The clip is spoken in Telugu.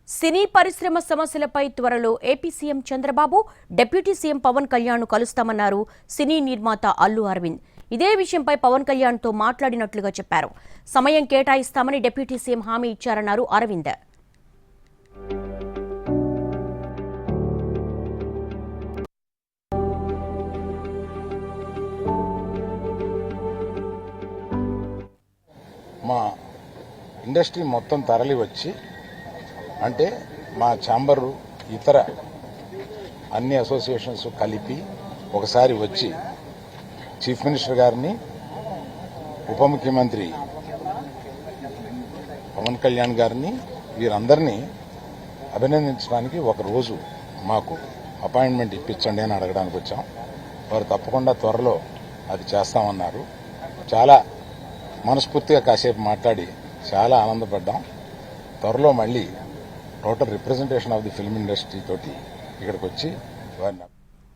సినీ పరిశ్రమ సమస్యలపై త్వరలో AP CM Chandrababu, deputy CM Pawan Kalyan కలుస్తామన్నారు సినీ నిర్మాత అల్లు అరవింద్. ఇదే విషయంపై పవన్ కళ్యాణ్తో మాట్లాడినట్లుగా చెప్పారు. సమయం కేటాయిస్తామని డిప్యూటీ సీఎం హామీ ఇచ్చారన్నారు అరవింద్. మా ఇండస్ట్రీ మొత్తం తరలి వచ్చి అంటే మా ఛాంబరు ఇతర అన్ని అసోసియేషన్స్ కలిపి ఒకసారి వచ్చి చీఫ్ మినిస్టర్ గారిని, ఉప ముఖ్యమంత్రి పవన్ కళ్యాణ్ గారిని వీరందరినీ అభినందించడానికి ఒకరోజు మాకు అపాయింట్మెంట్ ఇప్పించండి అని అడగడానికి వచ్చాం. వారు తప్పకుండా త్వరలో అది చేస్తామన్నారు. చాలా మనస్ఫూర్తిగా కాసేపు మాట్లాడి చాలా ఆనందపడ్డాం. త్వరలో మళ్ళీ total representation of the film industry తోటి ఇక్కడికి వచ్చి వారిని